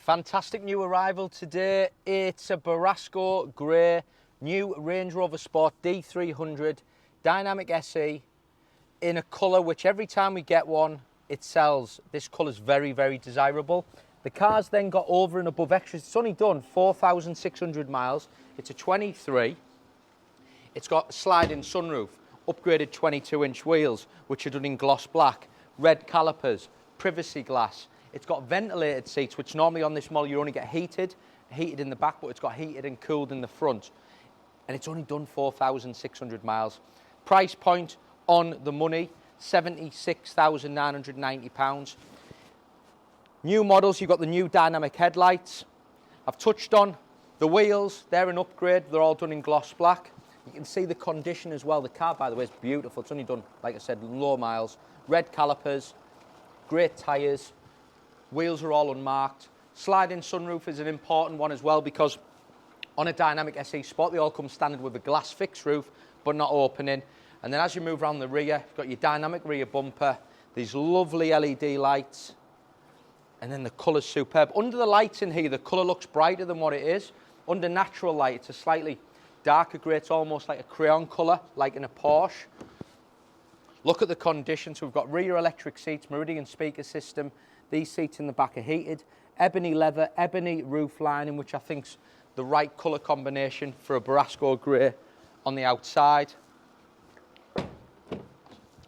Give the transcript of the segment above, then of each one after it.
Fantastic new arrival today. It's a Borasco Grey, new Range Rover Sport D300 Dynamic SE in a colour which every time we get one, it sells. This colour's very, very desirable. The car's then got over and above extras. It's only done 4,600 miles. It's a 23. It's got a sliding sunroof, upgraded 22-inch wheels, which are done in gloss black, red calipers, privacy glass. It's got ventilated seats, which normally on this model you only get heated in the back, but it's got heated and cooled in the front. And it's only done 4,600 miles. Price point on the money, £76,990. New models, you've got the new dynamic headlights. I've touched on the wheels, they're an upgrade, they're all done in gloss black. You can see the condition as well. The car, by the way, is beautiful. It's only done, like I said, low miles. Red calipers, great tyres. Wheels are all unmarked. Sliding sunroof is an important one as well because on a Dynamic SE Sport, they all come standard with a glass fixed roof, but not opening. And then as you move around the rear, you've got your dynamic rear bumper, these lovely LED lights, and then the colour's superb. Under the lights in here, the colour looks brighter than what it is. Under natural light, it's a slightly darker grey. It's almost like a crayon colour, like in a Porsche. Look at the condition. So we've got rear electric seats, Meridian speaker system. These seats in the back are heated. Ebony leather, ebony roof lining, which I think's the right colour combination for a Borasco Grey on the outside.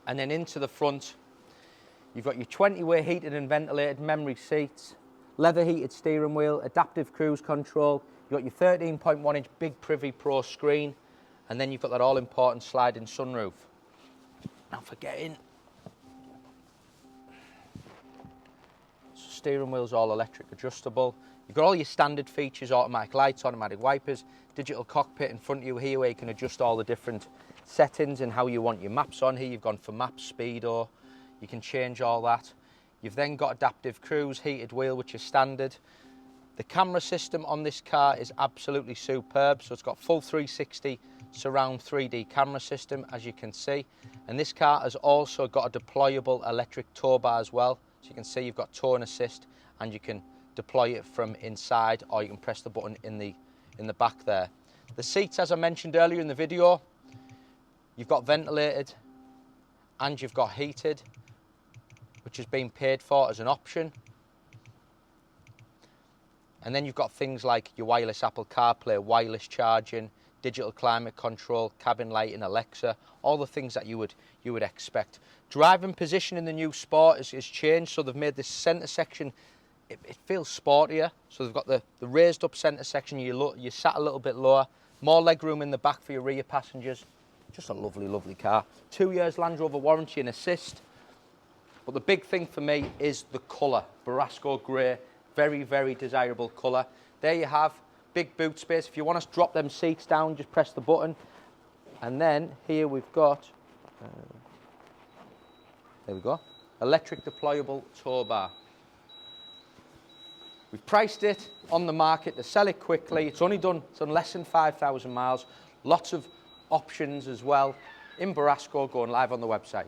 And then into the front, you've got your 20-way heated and ventilated memory seats, leather heated steering wheel, adaptive cruise control. You've got your 13.1-inch Big Privy Pro screen, and then you've got that all-important sliding sunroof. Now forgetting, steering wheel's all electric adjustable. You've got all your standard features, automatic lights, automatic wipers, digital cockpit in front of you here where you can adjust all the different settings and how you want your maps on here. You've gone for maps, speedo, you can change all that. You've then got adaptive cruise, heated wheel, which is standard. The camera system on this car is absolutely superb. So it's got full 360 surround 3D camera system, as you can see. And this car has also got a deployable electric tow bar as well. So you can see you've got tow and assist, and you can deploy it from inside, or you can press the button in the back there. The seats, as I mentioned earlier in the video, you've got ventilated and you've got heated, which has been paid for as an option. And then you've got things like your wireless Apple CarPlay, wireless charging, digital climate control, cabin lighting, Alexa, all the things that you would expect. Driving position in the new Sport is changed, so they've made this centre section, it feels sportier. So they've got the raised up centre section, you sat a little bit lower, more legroom in the back for your rear passengers. Just a lovely, lovely car. 2 years Land Rover warranty and assist. But the big thing for me is the colour. Borasco Grey, very, very desirable colour. There you have, big boot space. If you want to drop them seats down, just press the button. And then here we've got, there we go, electric deployable tow bar. We've priced it on the market to sell it quickly. It's only done less than 5,000 miles. Lots of options as well in Borasco, going live on the website.